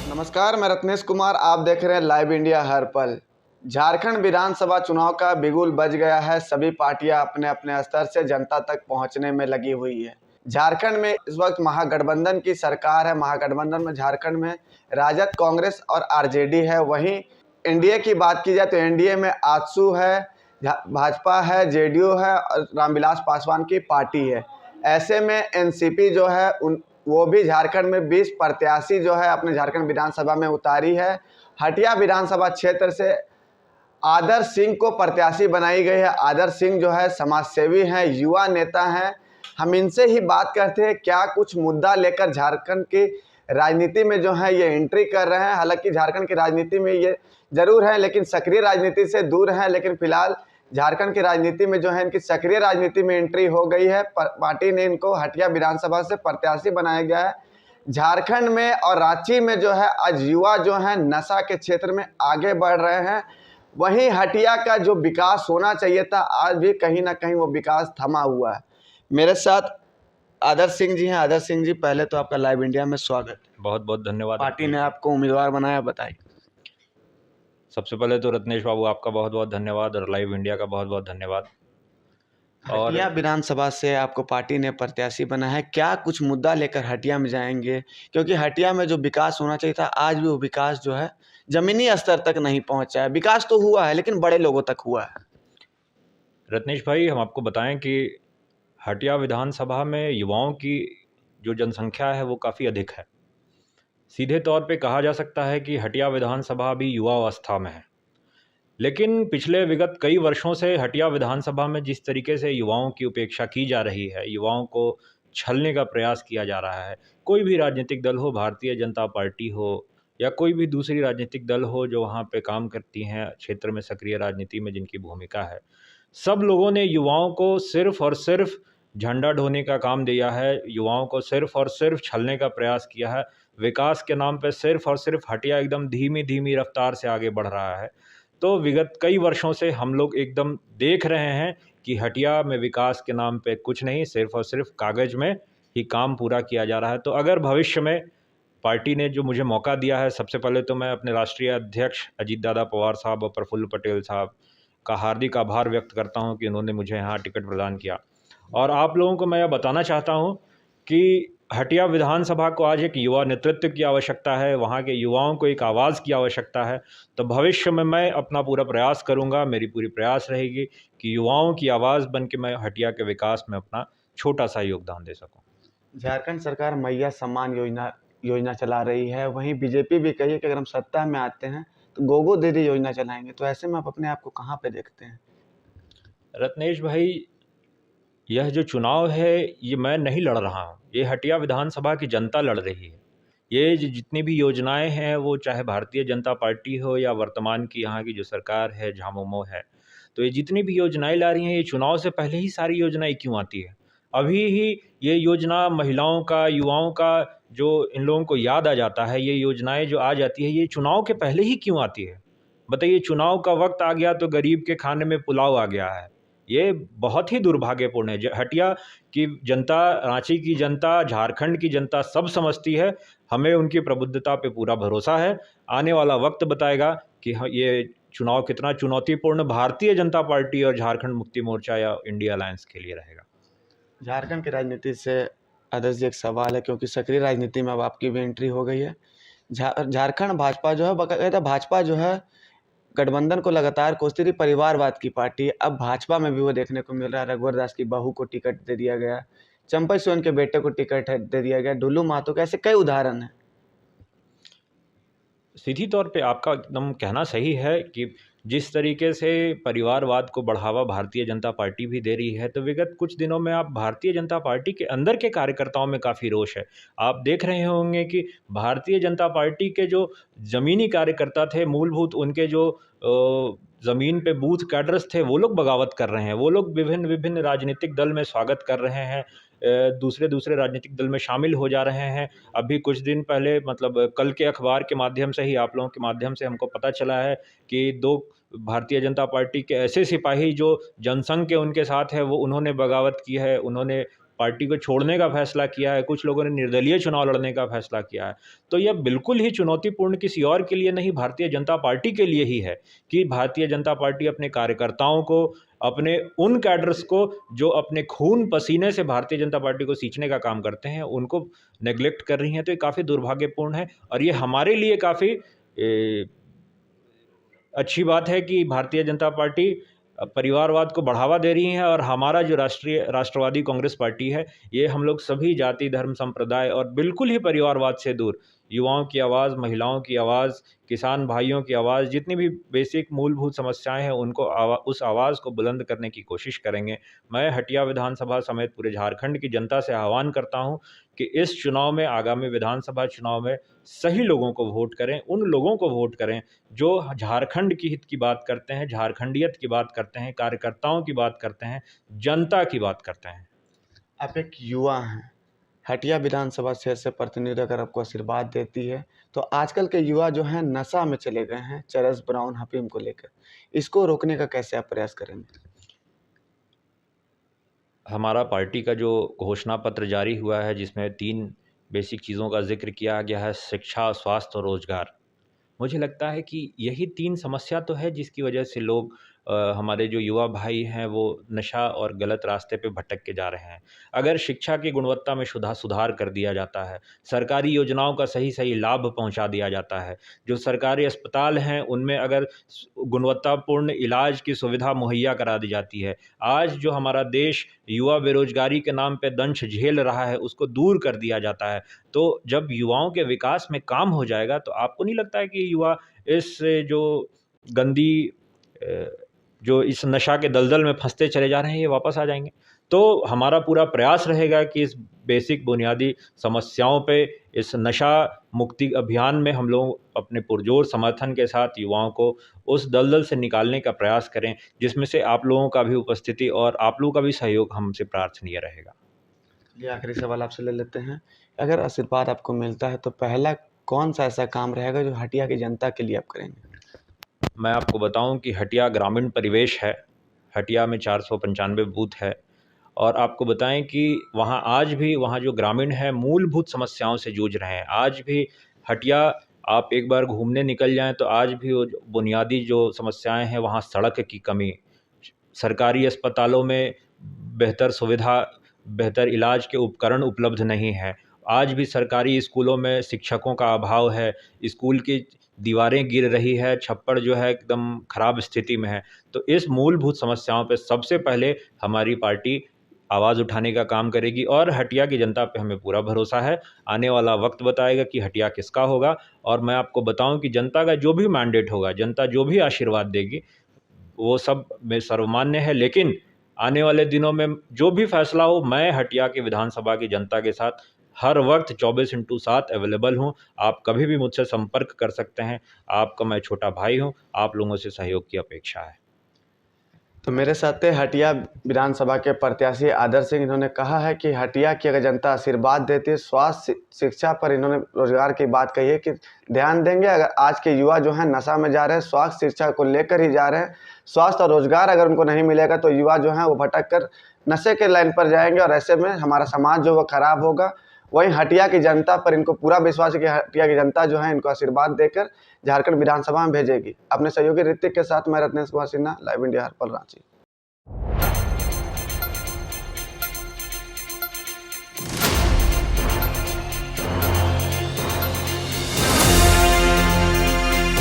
नमस्कार, मैं रत्नेश कुमार। आप देख रहे हैं लाइव इंडिया हर पल। झारखंड विधानसभा चुनाव का बिगुल बज गया है। सभी पार्टियां अपने अपने स्तर से जनता तक पहुंचने में लगी हुई है। झारखंड में इस वक्त महागठबंधन की सरकार है। महागठबंधन में झारखंड में राजद, कांग्रेस और आरजेडी है। वहीं एनडीए की बात की जाए तो एनडीए में आजसू है, भाजपा है, जेडीयू है और रामविलास पासवान की पार्टी है। ऐसे में एनसीपी जो है वो भी झारखंड में 20 प्रत्याशी जो है अपने झारखंड विधानसभा में उतारी है। हटिया विधानसभा क्षेत्र से आदर्श सिंह को प्रत्याशी बनाई गई है। आदर्श सिंह जो है समाजसेवी हैं, युवा नेता हैं। हम इनसे ही बात करते हैं क्या कुछ मुद्दा लेकर झारखंड की राजनीति में जो है ये एंट्री कर रहे हैं। हालांकि झारखंड की राजनीति में ये जरूर है लेकिन सक्रिय राजनीति से दूर है। लेकिन फिलहाल झारखंड की राजनीति में जो है इनकी सक्रिय राजनीति में एंट्री हो गई है। पार्टी ने इनको हटिया विधानसभा से प्रत्याशी बनाया गया है। झारखंड में और रांची में जो है आज युवा जो है नशा के क्षेत्र में आगे बढ़ रहे हैं। वहीं हटिया का जो विकास होना चाहिए था आज भी कहीं ना कहीं वो विकास थमा हुआ है। मेरे साथ आदर्श सिंह जी हैं। आदर्श सिंह जी, पहले तो आपका लाइव इंडिया में स्वागत। बहुत बहुत धन्यवाद। पार्टी ने आपको उम्मीदवार बनाया, बताइए। सबसे पहले तो रत्नेश बाबू आपका बहुत बहुत धन्यवाद और लाइव इंडिया का बहुत बहुत धन्यवाद। और हटिया विधानसभा से आपको पार्टी ने प्रत्याशी बना है, क्या कुछ मुद्दा लेकर हटिया में जाएंगे? क्योंकि हटिया में जो विकास होना चाहिए था आज भी वो विकास जो है जमीनी स्तर तक नहीं पहुंचा है। विकास तो हुआ है लेकिन बड़े लोगों तक हुआ है। रत्नेश भाई, हम आपको बताएं कि हटिया विधानसभा में युवाओं की जो जनसंख्या है वो काफ़ी अधिक है। सीधे तौर पे कहा जा सकता है कि हटिया विधानसभा अभी युवा अवस्था में है। लेकिन पिछले विगत कई वर्षों से हटिया विधानसभा में जिस तरीके से युवाओं की उपेक्षा की जा रही है, युवाओं को छलने का प्रयास किया जा रहा है, कोई भी राजनीतिक दल हो, भारतीय जनता पार्टी हो या कोई भी दूसरी राजनीतिक दल हो जो वहाँ पे काम करती हैं, क्षेत्र में सक्रिय राजनीति में जिनकी भूमिका है, सब लोगों ने युवाओं को सिर्फ और सिर्फ झंडा ढोने का काम दिया है, युवाओं को सिर्फ और सिर्फ छलने का प्रयास किया है। विकास के नाम पे सिर्फ और सिर्फ हटिया एकदम धीमी धीमी रफ्तार से आगे बढ़ रहा है। तो विगत कई वर्षों से हम लोग एकदम देख रहे हैं कि हटिया में विकास के नाम पे कुछ नहीं, सिर्फ और सिर्फ कागज़ में ही काम पूरा किया जा रहा है। तो अगर भविष्य में पार्टी ने जो मुझे मौका दिया है, सबसे पहले तो मैं अपने राष्ट्रीय अध्यक्ष अजीत दादा पवार साहब और प्रफुल्ल पटेल साहब का हार्दिक आभार व्यक्त करता हूं कि उन्होंने मुझे यहाँ टिकट प्रदान किया। और आप लोगों को मैं यह बताना चाहता हूं कि हटिया विधानसभा को आज एक युवा नेतृत्व की आवश्यकता है, वहाँ के युवाओं को एक आवाज़ की आवश्यकता है। तो भविष्य में मैं अपना पूरा प्रयास करूँगा, मेरी पूरी प्रयास रहेगी कि युवाओं की आवाज़ बन के मैं हटिया के विकास में अपना छोटा सा योगदान दे सकूँ। झारखंड सरकार मैया सम्मान योजना चला रही है। वहीं बीजेपी भी कही है कि अगर हम सत्ता में आते हैं तो गोगो दीदी योजना चलाएंगे। तो ऐसे में आप अपने आप को कहाँ पे देखते हैं? रत्नेश भाई, यह जो चुनाव है ये मैं नहीं लड़ रहा हूँ, ये हटिया विधानसभा की जनता लड़ रही है। ये जितनी भी योजनाएं हैं वो चाहे भारतीय जनता पार्टी हो या वर्तमान की यहाँ की जो सरकार है झामुमो है, तो ये जितनी भी योजनाएं ला रही हैं ये चुनाव से पहले ही सारी योजनाएं क्यों आती है? अभी ही ये योजना महिलाओं का, युवाओं का जो इन लोगों को याद आ जाता है, ये योजनाएं जो आ जाती है ये चुनाव के पहले ही क्यों आती है? बताइए, चुनाव का वक्त आ गया तो गरीब के खाने में पुलाव आ गया है। ये बहुत ही दुर्भाग्यपूर्ण है। हटिया की जनता, रांची की जनता, झारखंड की जनता सब समझती है। हमें उनकी प्रबुद्धता पे पूरा भरोसा है। आने वाला वक्त बताएगा कि ये चुनाव कितना चुनौतीपूर्ण भारतीय जनता पार्टी और झारखंड मुक्ति मोर्चा या इंडिया अलायंस के लिए रहेगा। झारखंड की राजनीति से आदर्श जी एक सवाल है, क्योंकि सक्रिय राजनीति में अब आपकी भी एंट्री हो गई है। झारखंड भाजपा जो है, बाकायदा भाजपा जो है गठबंधन को लगातार कोसती रही, परिवारवाद की पार्टी। अब भाजपा में भी वो देखने को मिल रहा है। रघुवर दास की बहू को टिकट दे दिया गया, चंपई सोरेन के बेटे को टिकट दे दिया गया, ढुल्लू महतो के, ऐसे कई उदाहरण हैं। सीधी तौर पे आपका एकदम कहना सही है कि जिस तरीके से परिवारवाद को बढ़ावा भारतीय जनता पार्टी भी दे रही है, तो विगत कुछ दिनों में आप भारतीय जनता पार्टी के अंदर के कार्यकर्ताओं में काफ़ी रोष है। आप देख रहे होंगे कि भारतीय जनता पार्टी के जो ज़मीनी कार्यकर्ता थे, मूलभूत उनके जो ज़मीन पे बूथ कैडर्स थे, वो लोग बगावत कर रहे हैं। वो लोग विभिन्न विभिन्न राजनीतिक दल में स्वागत कर रहे हैं, दूसरे दूसरे राजनीतिक दल में शामिल हो जा रहे हैं। अभी कुछ दिन पहले, मतलब कल के अखबार के माध्यम से ही, आप लोगों के माध्यम से हमको पता चला है कि 2 भारतीय जनता पार्टी के ऐसे सिपाही जो जनसंघ के उनके साथ है, वो उन्होंने बगावत की है। उन्होंने पार्टी को छोड़ने का फैसला किया है, कुछ लोगों ने निर्दलीय चुनाव लड़ने का फैसला किया है। तो यह बिल्कुल ही चुनौतीपूर्ण किसी और के लिए नहीं, भारतीय जनता पार्टी के लिए ही है कि भारतीय जनता पार्टी अपने कार्यकर्ताओं को, अपने उन कैडर्स को जो अपने खून पसीने से भारतीय जनता पार्टी को सींचने का काम करते हैं, उनको नेग्लेक्ट कर रही हैं। तो ये काफ़ी दुर्भाग्यपूर्ण है और ये हमारे लिए काफ़ी अच्छी बात है कि भारतीय जनता पार्टी परिवारवाद को बढ़ावा दे रही है और हमारा जो राष्ट्रवादी कांग्रेस पार्टी है, ये हम लोग सभी जाति, धर्म, संप्रदाय और बिल्कुल ही परिवारवाद से दूर युवाओं की आवाज़, महिलाओं की आवाज़, किसान भाइयों की आवाज़, जितनी भी बेसिक मूलभूत समस्याएं हैं उनको उस आवाज़ को बुलंद करने की कोशिश करेंगे। मैं हटिया विधानसभा समेत पूरे झारखंड की जनता से आह्वान करता हूं कि इस चुनाव में, आगामी विधानसभा चुनाव में सही लोगों को वोट करें, उन लोगों को वोट करें जो झारखंड की हित की बात करते हैं, झारखंडियत की बात करते हैं, कार्यकर्ताओं की बात करते हैं, जनता की बात करते हैं। आप एक युवा हैं, हटिया विधानसभा क्षेत्र से प्रतिनिधि अगर आपको आशीर्वाद देती है, तो आजकल के युवा जो हैं नशा में चले गए हैं चरस, ब्राउन, हफीम को लेकर, इसको रोकने का कैसे आप प्रयास करेंगे? हमारा पार्टी का जो घोषणा पत्र जारी हुआ है, जिसमें 3 बेसिक चीज़ों का जिक्र किया गया है, शिक्षा, स्वास्थ्य और रोजगार। मुझे लगता है कि यही 3 समस्या तो है जिसकी वजह से लोग, हमारे जो युवा भाई हैं वो नशा और गलत रास्ते पे भटक के जा रहे हैं। अगर शिक्षा की गुणवत्ता में सुधार कर दिया जाता है, सरकारी योजनाओं का सही लाभ पहुंचा दिया जाता है, जो सरकारी अस्पताल हैं उनमें अगर गुणवत्तापूर्ण इलाज की सुविधा मुहैया करा दी जाती है, आज जो हमारा देश युवा बेरोजगारी के नाम पे दंश झेल रहा है उसको दूर कर दिया जाता है, तो जब युवाओं के विकास में काम हो जाएगा तो आपको नहीं लगता है कि युवा इस जो गंदी जो इस नशा के दलदल में फंसते चले जा रहे हैं, ये वापस आ जाएंगे? तो हमारा पूरा प्रयास रहेगा कि इस बेसिक बुनियादी समस्याओं पे, इस नशा मुक्ति अभियान में हम लोग अपने पुरजोर समर्थन के साथ युवाओं को उस दलदल से निकालने का प्रयास करें, जिसमें से आप लोगों का भी उपस्थिति और आप लोगों का भी सहयोग हमसे प्रार्थनीय रहेगा। ये आखिरी सवाल आपसे ले लेते हैं, अगर आशीर्वाद आपको मिलता है तो पहला कौन सा ऐसा काम रहेगा जो हटिया की जनता के लिए आप करेंगे? मैं आपको बताऊं कि हटिया ग्रामीण परिवेश है, हटिया में 495 बूथ है और आपको बताएं कि वहाँ आज भी वहाँ जो ग्रामीण हैं मूलभूत समस्याओं से जूझ रहे हैं। आज भी हटिया आप एक बार घूमने निकल जाएं तो आज भी वो बुनियादी जो समस्याएं हैं, वहाँ सड़क की कमी, सरकारी अस्पतालों में बेहतर सुविधा, बेहतर इलाज के उपकरण उपलब्ध नहीं है, आज भी सरकारी स्कूलों में शिक्षकों का अभाव है, स्कूल की दीवारें गिर रही है, छप्पड़ जो है एकदम ख़राब स्थिति में है। तो इस मूलभूत समस्याओं पे सबसे पहले हमारी पार्टी आवाज़ उठाने का काम करेगी और हटिया की जनता पे हमें पूरा भरोसा है। आने वाला वक्त बताएगा कि हटिया किसका होगा और मैं आपको बताऊं कि जनता का जो भी मैंडेट होगा, जनता जो भी आशीर्वाद देगी, वो सब में सर्वमान्य है। लेकिन आने वाले दिनों में जो भी फैसला हो, मैं हटिया की विधानसभा की जनता के साथ हर वक्त 24/7 अवेलेबल हूँ। आप कभी भी मुझसे संपर्क कर सकते हैं। आपका मैं छोटा भाई हूँ, आप लोगों से सहयोग की अपेक्षा है। तो मेरे साथ थे हटिया विधानसभा के प्रत्याशी आदर्श सिंह। इन्होंने कहा है कि हटिया की अगर जनता आशीर्वाद देती है, स्वास्थ्य, शिक्षा पर इन्होंने रोजगार की बात कही है कि ध्यान देंगे। अगर आज के युवा जो हैं नशा में जा रहे हैं, स्वास्थ्य शिक्षा को लेकर ही जा रहे हैं, स्वास्थ्य और रोजगार अगर उनको नहीं मिलेगा तो युवा जो हैं वो भटक कर नशे के लाइन पर जाएंगे और ऐसे में हमारा समाज जो वो खराब होगा। वहीं हटिया की जनता पर इनको पूरा विश्वास है कि हटिया की जनता जो है इनको आशीर्वाद देकर झारखंड विधानसभा में भेजेगी। अपने सहयोगी ऋतिक के साथ मैं रत्नेश कुमार सिन्हा, लाइव इंडिया, हर्पल, रांची।